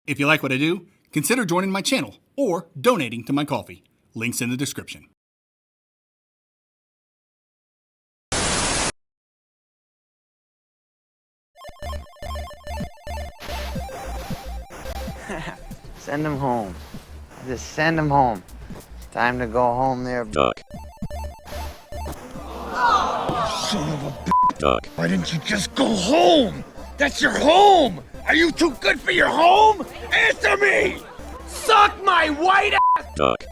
If you like what I do, consider joining my channel or donating to my coffee. Links in the description. Send him home. Just send him home. Time to go home there, Duck. Son of a b****. Duck. Why didn't you just go home? That's your home! Are you too good for your home? Answer me! Suck my white ass! Duck.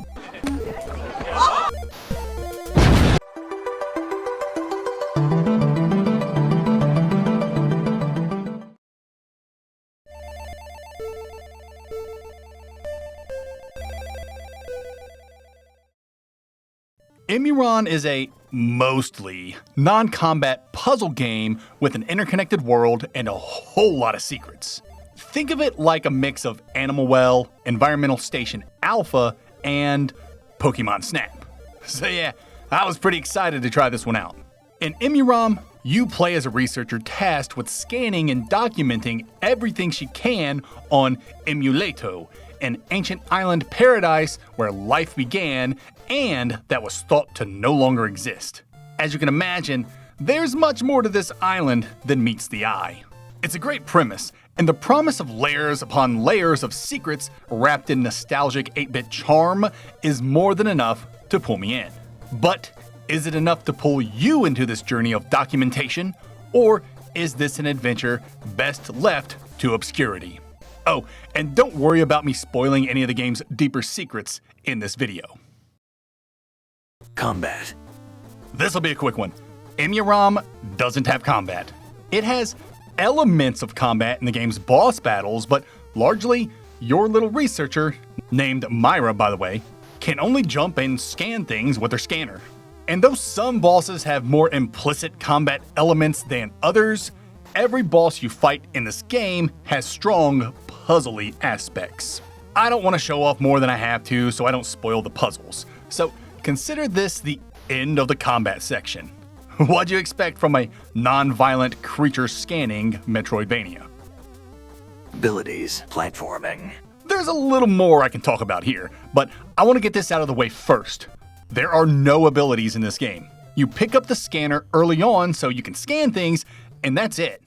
EMUUROM is a mostly non-combat puzzle game with an interconnected world and a whole lot of secrets. Think of it like a mix of Animal Well, Environmental Station Alpha, and Pokemon Snap. So yeah, I was pretty excited to try this one out. In EMUUROM, you play as a researcher tasked with scanning and documenting everything she can on EMULATO, an ancient island paradise where life began and that was thought to no longer exist. As you can imagine, there's much more to this island than meets the eye. It's a great premise, and the promise of layers upon layers of secrets wrapped in nostalgic 8-bit charm is more than enough to pull me in. But is it enough to pull you into this journey of documentation, or is this an adventure best left to obscurity? Oh, and don't worry about me spoiling any of the game's deeper secrets in this video. Combat. This'll be a quick one. EMUUROM doesn't have combat. It has elements of combat in the game's boss battles, but largely, your little researcher, named Myra by the way, can only jump and scan things with her scanner. And though some bosses have more implicit combat elements than others, every boss you fight in this game has strong puzzly aspects. I don't want to show off more than I have to, so I don't spoil the puzzles. So consider this the end of the combat section. What'd you expect from a non-violent creature scanning Metroidvania? Abilities. Platforming. There's a little more I can talk about here, but I want to get this out of the way first. There are no abilities in this game. You pick up the scanner early on so you can scan things, and that's it.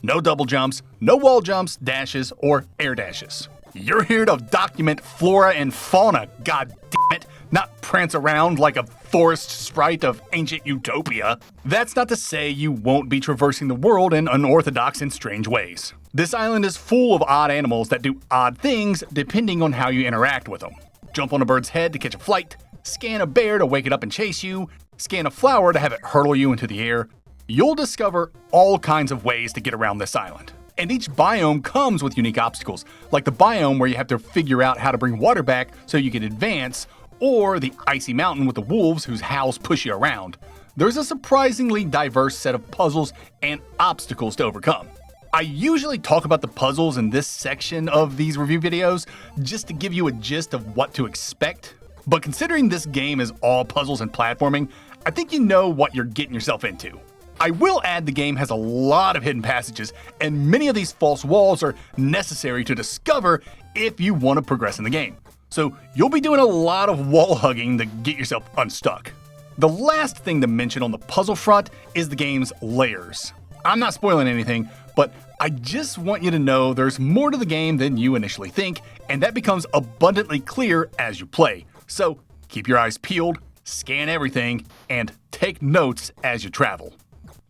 No double jumps, no wall jumps, dashes, or air dashes. You're here to document flora and fauna, god damn it, not prance around like a forest sprite of ancient utopia. That's not to say you won't be traversing the world in unorthodox and strange ways. This island is full of odd animals that do odd things depending on how you interact with them. Jump on a bird's head to catch a flight, scan a bear to wake it up and chase you, scan a flower to have it hurtle you into the air. You'll discover all kinds of ways to get around this island. And each biome comes with unique obstacles, like the biome where you have to figure out how to bring water back so you can advance, or the icy mountain with the wolves whose howls push you around. There's a surprisingly diverse set of puzzles and obstacles to overcome. I usually talk about the puzzles in this section of these review videos just to give you a gist of what to expect, but considering this game is all puzzles and platforming, I think you know what you're getting yourself into. I will add the game has a lot of hidden passages, and many of these false walls are necessary to discover if you want to progress in the game. So you'll be doing a lot of wall hugging to get yourself unstuck. The last thing to mention on the puzzle front is the game's layers. I'm not spoiling anything, but I just want you to know there's more to the game than you initially think, and that becomes abundantly clear as you play. So keep your eyes peeled, scan everything, and take notes as you travel.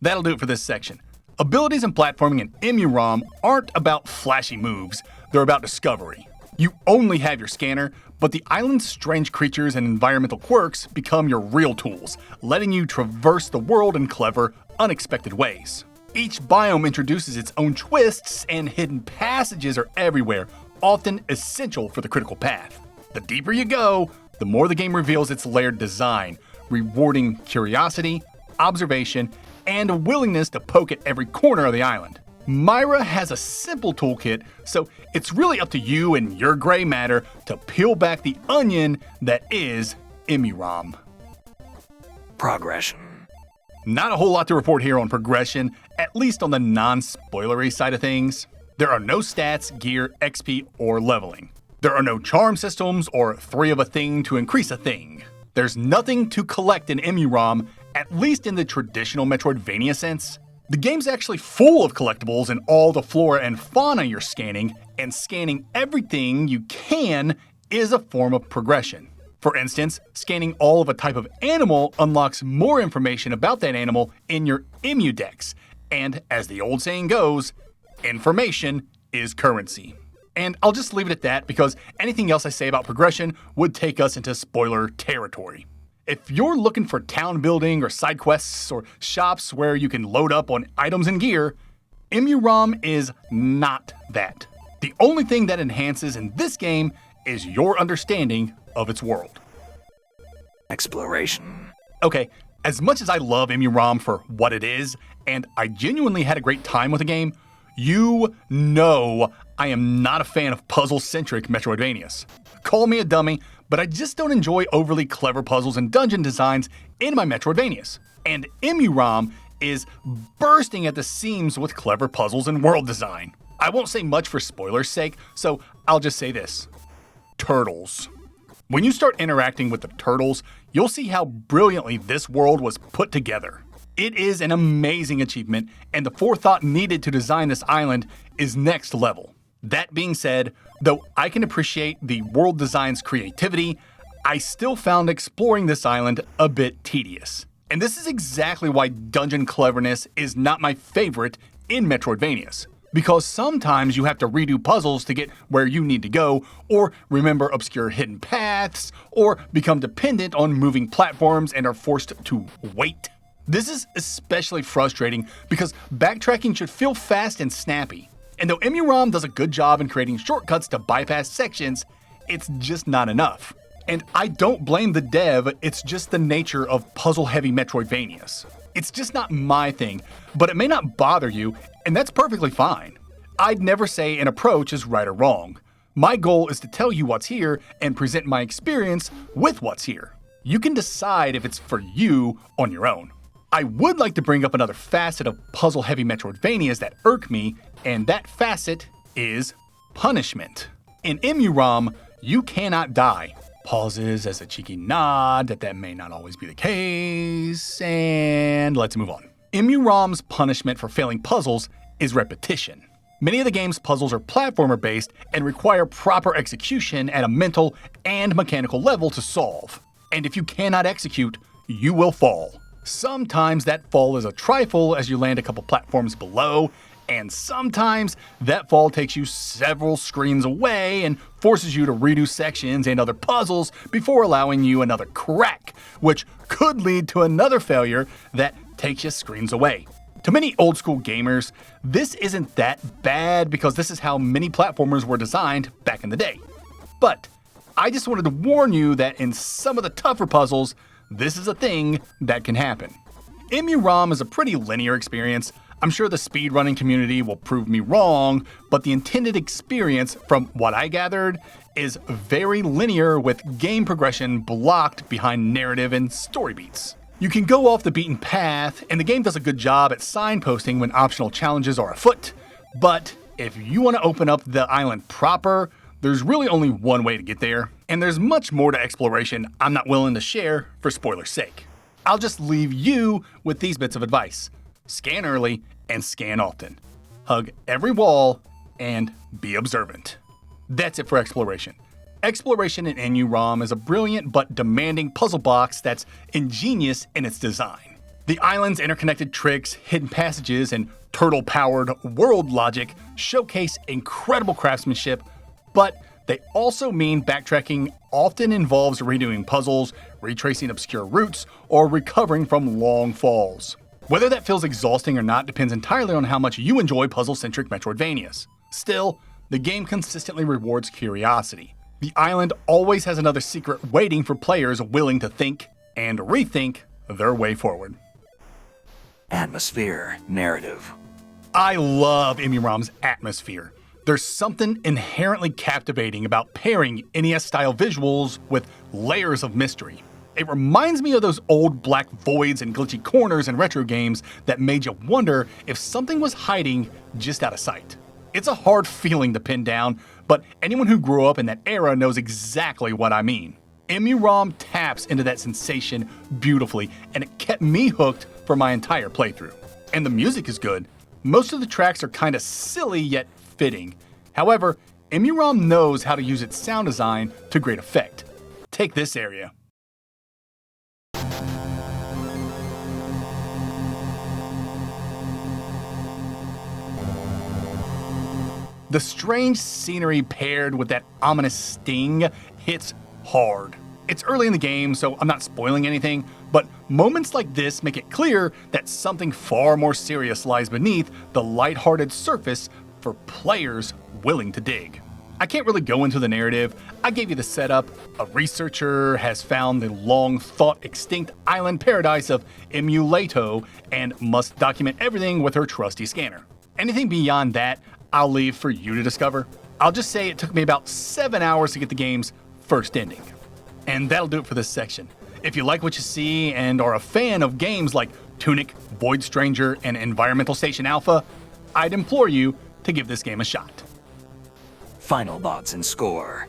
That'll do it for this section. Abilities and platforming in EMUUROM aren't about flashy moves, they're about discovery. You only have your scanner, but the island's strange creatures and environmental quirks become your real tools, letting you traverse the world in clever, unexpected ways. Each biome introduces its own twists, and hidden passages are everywhere, often essential for the critical path. The deeper you go, the more the game reveals its layered design, rewarding curiosity, observation, and a willingness to poke at every corner of the island. Myra has a simple toolkit, so it's really up to you and your gray matter to peel back the onion that is EMUUROM. Progression. Not a whole lot to report here on progression, at least on the non-spoilery side of things. There are no stats, gear, XP, or leveling. There are no charm systems or 3 of a thing to increase a thing. There's nothing to collect in EMUUROM, at least in the traditional Metroidvania sense. The game's actually full of collectibles and all the flora and fauna you're scanning, and scanning everything you can is a form of progression. For instance, scanning all of a type of animal unlocks more information about that animal in your EMU Dex, and as the old saying goes, information is currency. And I'll just leave it at that because anything else I say about progression would take us into spoiler territory. If you're looking for town building or side quests or shops where you can load up on items and gear, EMUUROM is not that. The only thing that enhances in this game is your understanding of its world. Exploration. Okay, as much as I love EMUUROM for what it is, and I genuinely had a great time with the game, you know I am not a fan of puzzle-centric Metroidvanias. Call me a dummy, but I just don't enjoy overly clever puzzles and dungeon designs in my Metroidvanias. And EMUUROM is bursting at the seams with clever puzzles and world design. I won't say much for spoilers' sake, so I'll just say this. Turtles. When you start interacting with the turtles, you'll see how brilliantly this world was put together. It is an amazing achievement, and the forethought needed to design this island is next level. That being said, though I can appreciate the world design's creativity, I still found exploring this island a bit tedious. And this is exactly why dungeon cleverness is not my favorite in Metroidvanias. Because sometimes you have to redo puzzles to get where you need to go, or remember obscure hidden paths, or become dependent on moving platforms and are forced to wait. This is especially frustrating because backtracking should feel fast and snappy. And though EMUUROM does a good job in creating shortcuts to bypass sections, it's just not enough. And I don't blame the dev, it's just the nature of puzzle-heavy Metroidvanias. It's just not my thing, but it may not bother you, and that's perfectly fine. I'd never say an approach is right or wrong. My goal is to tell you what's here and present my experience with what's here. You can decide if it's for you on your own. I would like to bring up another facet of puzzle-heavy Metroidvanias that irk me, and that facet is punishment. In EMUUROM, you cannot die. Pauses as a cheeky nod that may not always be the case, and let's move on. EMUUROM's punishment for failing puzzles is repetition. Many of the game's puzzles are platformer-based and require proper execution at a mental and mechanical level to solve. And if you cannot execute, you will fall. Sometimes that fall is a trifle as you land a couple platforms below, and sometimes that fall takes you several screens away and forces you to redo sections and other puzzles before allowing you another crack, which could lead to another failure that takes you screens away. To many old school gamers, this isn't that bad because this is how many platformers were designed back in the day. But I just wanted to warn you that in some of the tougher puzzles, this is a thing that can happen. EMUUROM is a pretty linear experience. I'm sure the speedrunning community will prove me wrong, but the intended experience, from what I gathered, is very linear with game progression blocked behind narrative and story beats. You can go off the beaten path, and the game does a good job at signposting when optional challenges are afoot, but if you want to open up the island proper, there's really only one way to get there, and there's much more to exploration I'm not willing to share for spoiler's sake. I'll just leave you with these bits of advice. Scan early and scan often. Hug every wall and be observant. That's it for exploration. Exploration in EMUUROM is a brilliant but demanding puzzle box that's ingenious in its design. The island's interconnected tricks, hidden passages, and turtle-powered world logic showcase incredible craftsmanship, but they also mean backtracking often involves redoing puzzles, retracing obscure routes, or recovering from long falls. Whether that feels exhausting or not depends entirely on how much you enjoy puzzle-centric Metroidvanias. Still, the game consistently rewards curiosity. The island always has another secret waiting for players willing to think and rethink their way forward. Atmosphere. Narrative. I love EMUUROM's atmosphere. There's something inherently captivating about pairing NES-style visuals with layers of mystery. It reminds me of those old black voids and glitchy corners in retro games that made you wonder if something was hiding just out of sight. It's a hard feeling to pin down, but anyone who grew up in that era knows exactly what I mean. EMUUROM taps into that sensation beautifully, and it kept me hooked for my entire playthrough. And the music is good. Most of the tracks are kinda silly yet fitting. However, EMUUROM knows how to use its sound design to great effect. Take this area. The strange scenery paired with that ominous sting hits hard. It's early in the game, so I'm not spoiling anything, but moments like this make it clear that something far more serious lies beneath the lighthearted surface for players willing to dig. I can't really go into the narrative. I gave you the setup. A researcher has found the long-thought extinct island paradise of EMUUROM and must document everything with her trusty scanner. Anything beyond that, I'll leave for you to discover. I'll just say it took me about 7 hours to get the game's first ending. And that'll do it for this section. If you like what you see and are a fan of games like Tunic, Void Stranger, and Environmental Station Alpha, I'd implore you to give this game a shot. Final thoughts and score.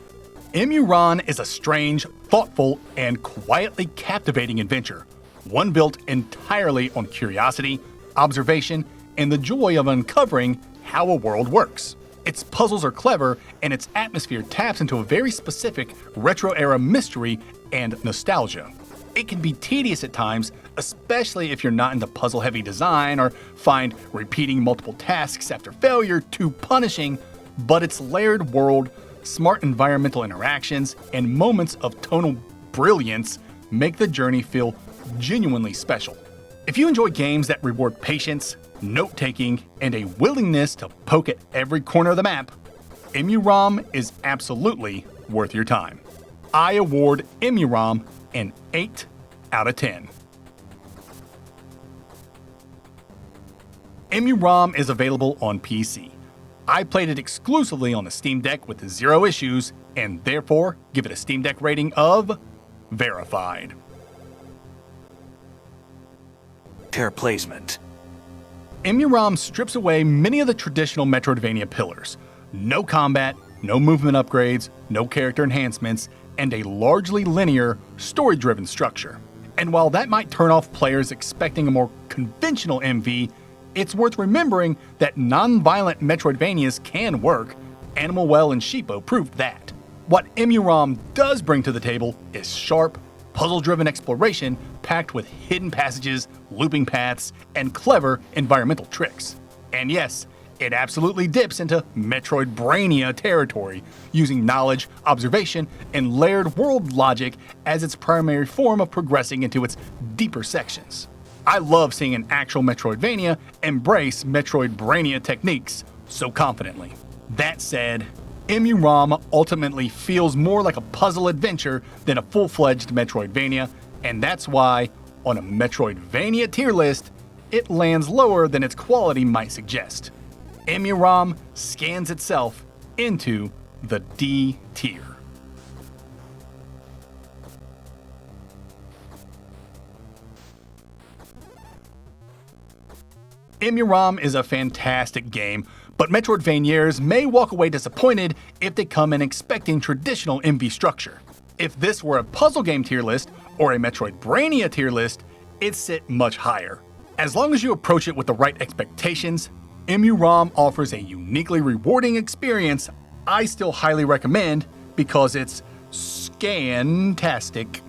EMUUROM is a strange, thoughtful, and quietly captivating adventure. One built entirely on curiosity, observation, and the joy of uncovering how a world works. Its puzzles are clever, and its atmosphere taps into a very specific retro-era mystery and nostalgia. It can be tedious at times, especially if you're not into puzzle-heavy design or find repeating multiple tasks after failure too punishing, but its layered world, smart environmental interactions, and moments of tonal brilliance make the journey feel genuinely special. If you enjoy games that reward patience, note-taking, and a willingness to poke at every corner of the map, EMUUROM is absolutely worth your time. I award EMUUROM an 8 out of 10. EMUUROM is available on PC. I played it exclusively on the Steam Deck with 0 issues, and therefore give it a Steam Deck rating of verified. Pair placement. EMUUROM strips away many of the traditional Metroidvania pillars. No combat, no movement upgrades, no character enhancements, and a largely linear, story-driven structure. And while that might turn off players expecting a more conventional MV, it's worth remembering that non-violent Metroidvanias can work. Animal Well and Sheepo proved that. What EMUUROM does bring to the table is sharp, puzzle-driven exploration packed with hidden passages, looping paths, and clever environmental tricks. And yes, it absolutely dips into Metroidvania territory, using knowledge, observation, and layered world logic as its primary form of progressing into its deeper sections. I love seeing an actual Metroidvania embrace Metroidvania techniques so confidently. That said, EMUUROM ultimately feels more like a puzzle adventure than a full-fledged Metroidvania, and that's why, on a Metroidvania tier list, it lands lower than its quality might suggest. EMUUROM scans itself into the D tier. EMUUROM is a fantastic game, but Metroidvaniers may walk away disappointed if they come in expecting traditional MV structure. If this were a puzzle game tier list or a Metroidvania tier list, it'd sit much higher. As long as you approach it with the right expectations, EMUUROM offers a uniquely rewarding experience I still highly recommend because it's scantastic.